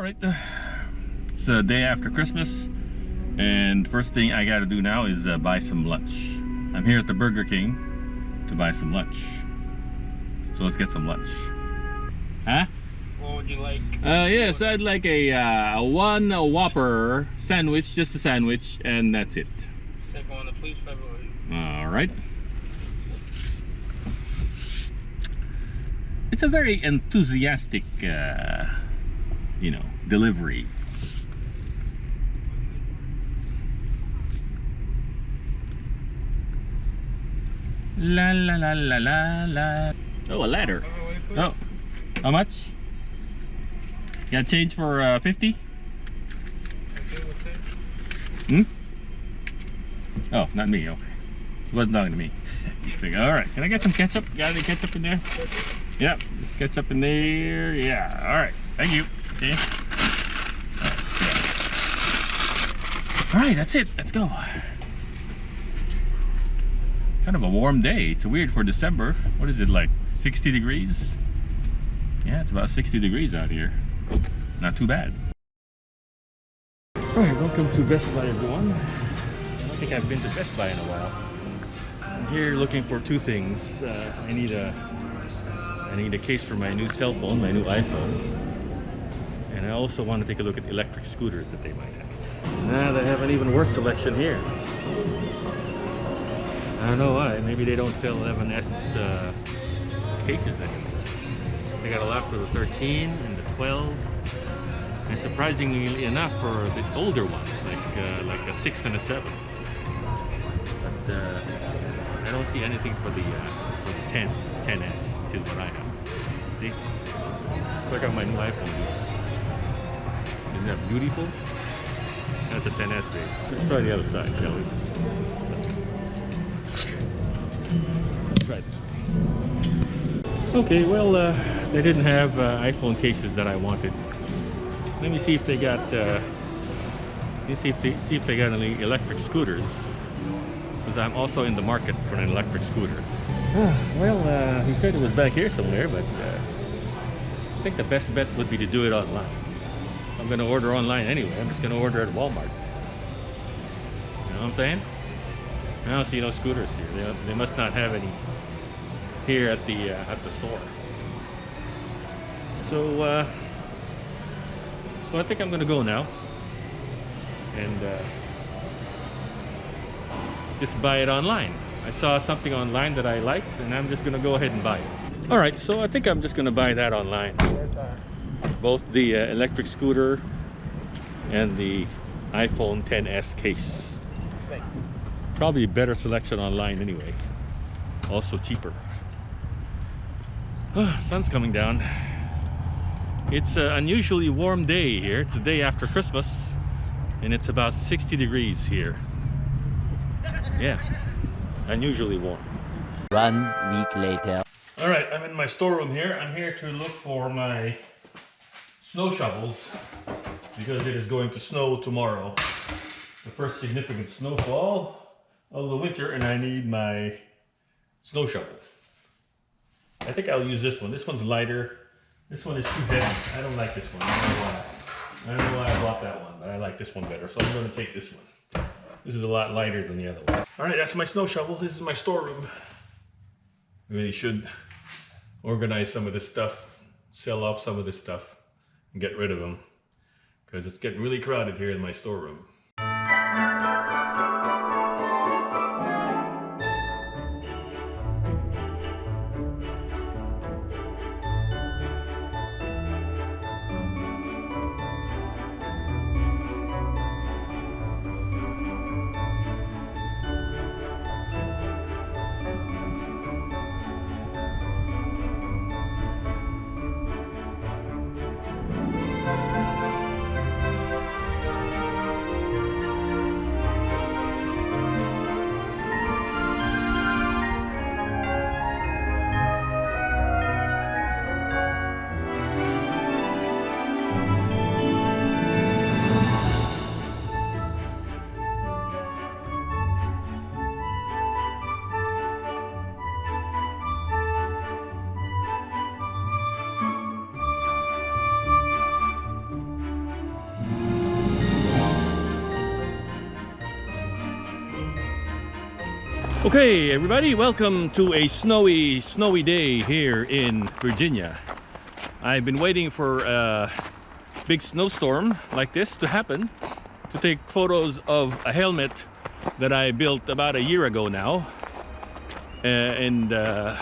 All right, it's the day after Christmas, and first thing I gotta do now is buy some lunch. I'm here at the Burger King to buy some lunch. So let's get some lunch. Huh? What would you like? Yes, I'd like a one Whopper sandwich, just a sandwich, and that's it. Second one, please, February. All right. It's a very enthusiastic, you know, delivery. La la la la la la. Oh, a ladder. Oh, how much? You got change for 50? Hmm? Oh, not me. Okay, it wasn't talking to me. All right, can I get some ketchup? Got any ketchup in there? Yep, just ketchup in there. Yeah, all right. Thank you. Okay. All right, that's it. Let's go. Kind of a warm day. It's weird for December. What is it, like 60 degrees? Yeah, it's about 60 degrees out here. Not too bad. All right, welcome to Best Buy, everyone. I don't think I've been to Best Buy in a while. I'm here looking for two things. I need a case for my new cell phone, my new iPhone. And I also want to take a look at electric scooters that they might have. Nah, they have an even worse selection here. I don't know why. Maybe they don't sell 11S cases anymore. They got a lot for the 13 and the 12. And surprisingly enough, for the older ones, like a 6 and a 7. But I don't see anything for the 10S, which is what I have. See? Check out my new iPhone. Isn't that beautiful? That's a 10S, babe. Let's try the other side, shall we? Let's try this. Okay, well, they didn't have iPhone cases that I wanted. Let me see if they got. See if they got any electric scooters. Because I'm also in the market for an electric scooter. Well, he said it was back here somewhere, but I think the best bet would be to do it online. I'm going to order online anyway. I'm just going to order at Walmart. You know what I'm saying? I don't see no scooters here. They must not have any here at the store. So I think I'm going to go now and just buy it online. I saw something online that I liked, and I'm just going to go ahead and buy it. All right, so I think I'm just going to buy that online. Both the electric scooter and the iPhone XS case. Thanks. Probably better selection online anyway. Also cheaper. Sun's coming down. It's an unusually warm day here. It's the day after Christmas, and it's about 60 degrees here. Yeah, unusually warm. 1 week later. All right, I'm in my storeroom here. I'm here to look for my snow shovels because it is going to snow tomorrow. The first significant snowfall of the winter, and I need my snow shovel. I think I'll use this one. This one's lighter. This one is too heavy. I don't like this one. I don't know why. I don't know why I bought that one, but I like this one better. So I'm going to take this one. This is a lot lighter than the other one. All right, that's my snow shovel. This is my storeroom. I really should organize some of this stuff, sell off some of this stuff, and get rid of them, because it's getting really crowded here in my storeroom. Okay, everybody, welcome to a snowy day here in Virginia. I've been waiting for a big snowstorm like this to happen to take photos of a helmet that I built about a year ago now. The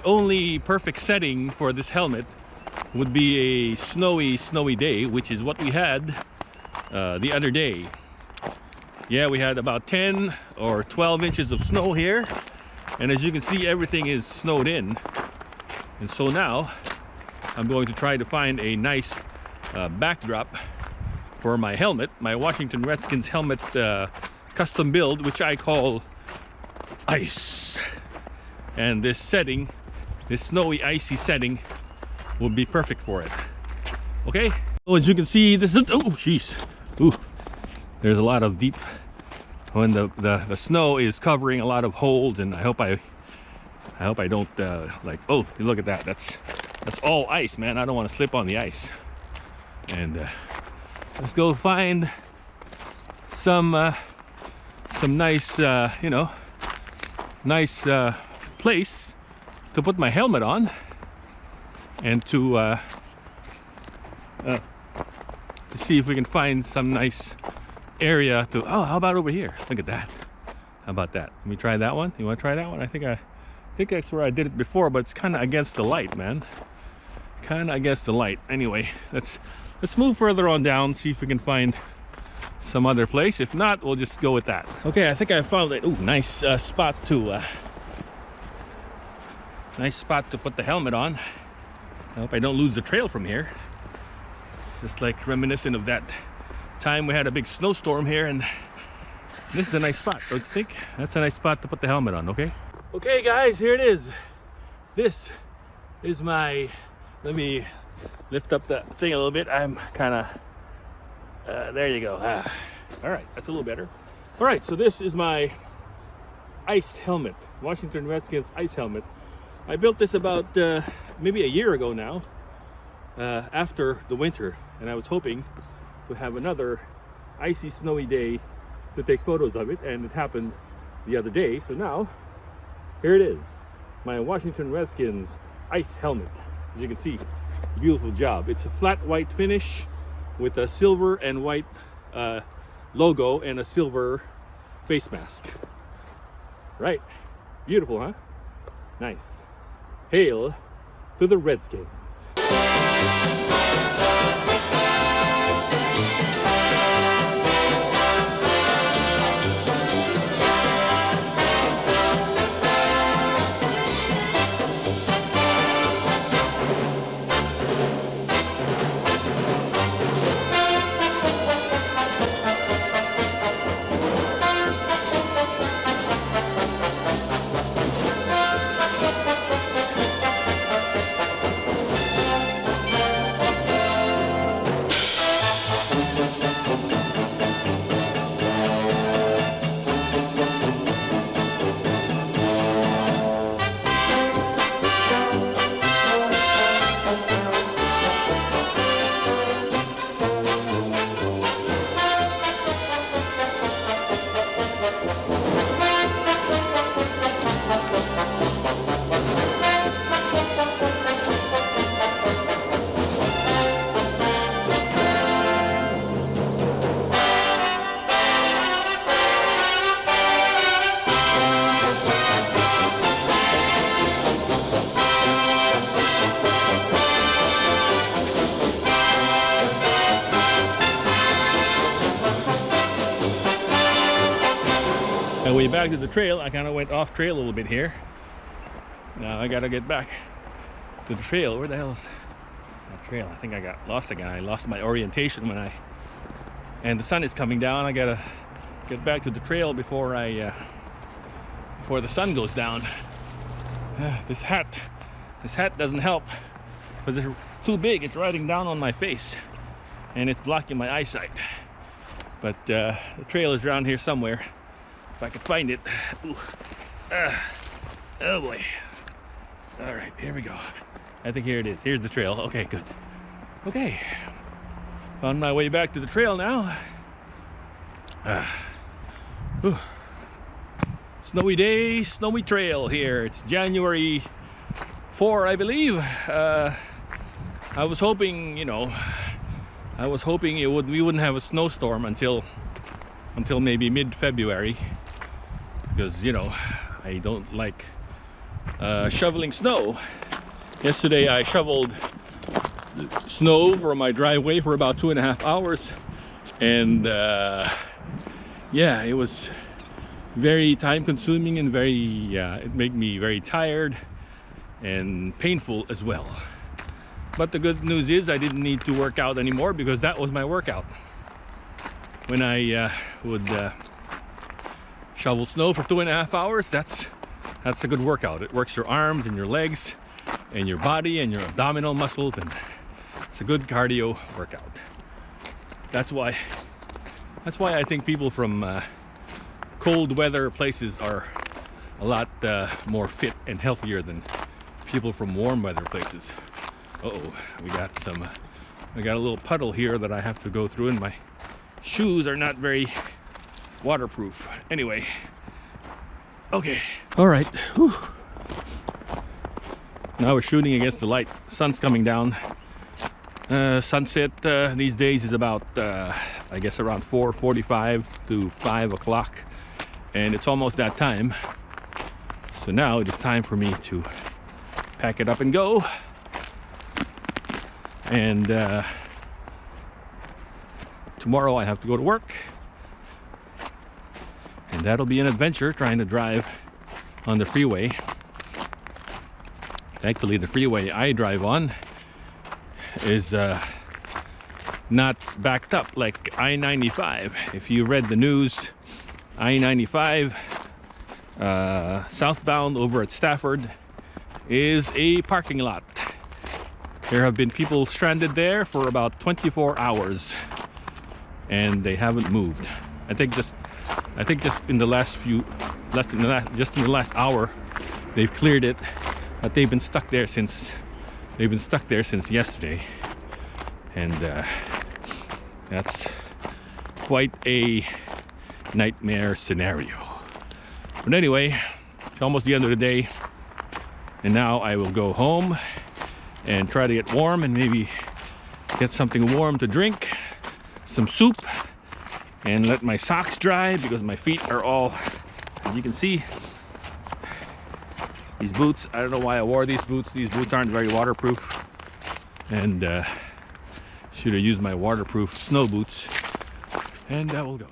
only perfect setting for this helmet would be a snowy day, which is what we had the other day. Yeah, we had about 10 or 12 inches of snow here, and as you can see, everything is snowed in. And so now I'm going to try to find a nice backdrop for my helmet, my Washington Redskins helmet custom build, which I call ice. And this setting, this snowy icy setting, will be perfect for it. Okay, so as you can see, this is, oh jeez, ooh, there's a lot of deep, when the snow is covering a lot of holes, and I hope I don't like, oh, look at that, that's all ice, man. I don't want to slip on the ice. And let's go find some nice nice place to put my helmet on, and to see if we can find some nice area to, oh, how about over here? Look at that. How about that? Let me try that one. You want to try that one? I think that's where I did it before, but it's kind of against the light, man. Kind of against the light. Anyway, let's move further on down, see if we can find some other place. If not, we'll just go with that. Okay, I think I found it. Ooh, nice spot to put the helmet on. I hope I don't lose the trail from here. It's just like reminiscent of that time we had a big snowstorm here, and this is a nice spot, don't you think? That's a nice spot to put the helmet on. Okay, guys, here it is. This is my, let me lift up the thing a little bit. I'm kind of there you go. All right, that's a little better. All right, so this is my ice helmet, Washington Redskins ice helmet. I built this about maybe a year ago now, after the winter, and I was hoping to have another icy, snowy day to take photos of it, and it happened the other day. So now, here it is, my Washington Redskins ice helmet. As you can see, beautiful job. It's a flat white finish with a silver and white logo and a silver face mask. Right, beautiful, huh? Nice. Hail to the Redskins. On the way back to the trail, I kind of went off trail a little bit here. Now I gotta get back to the trail. Where the hell is that trail? I think I got lost again. I lost my orientation and the sun is coming down. I gotta get back to the trail before before the sun goes down. This hat doesn't help because it's too big. It's riding down on my face and it's blocking my eyesight. But the trail is around here somewhere. If I can find it. Ooh. Oh boy. All right, here we go. I think here it is. Here's the trail. Okay, good. Okay. On my way back to the trail now. Snowy day, snowy trail here. It's January 4, I believe. I was hoping, we wouldn't have a snowstorm until maybe mid-February, because I don't like shoveling snow. Yesterday I shoveled snow for my driveway for about 2.5 hours, and yeah, it was very time consuming and it made me very tired and painful as well. But the good news is I didn't need to work out anymore, because that was my workout. When I would shovel snow for 2.5 hours, that's a good workout. It works your arms and your legs and your body and your abdominal muscles, and it's a good cardio workout. That's why I think people from cold weather places are a lot more fit and healthier than people from warm weather places. Uh-oh, we got a little puddle here that I have to go through, and my shoes are not very waterproof. Anyway, okay, all right. Whew. Now we're shooting against the light. Sun's coming down. Sunset these days is about I guess around 4:45 to 5 o'clock, and it's almost that time. So now it is time for me to pack it up and go. And tomorrow I have to go to work, and that'll be an adventure trying to drive on the freeway. Thankfully, the freeway I drive on is not backed up like I-95. If you read the news, I-95 southbound over at Stafford is a parking lot. There have been people stranded there for about 24 hours, and they haven't moved. I think just in the last hour, they've cleared it, but they've been stuck there since yesterday, and that's quite a nightmare scenario. But anyway, it's almost the end of the day, and now I will go home and try to get warm, and maybe get something warm to drink, some soup, and let my socks dry, because my feet are all, as you can see, these boots. I don't know why I wore these boots. These boots aren't very waterproof, and should have used my waterproof snow boots. And I will go.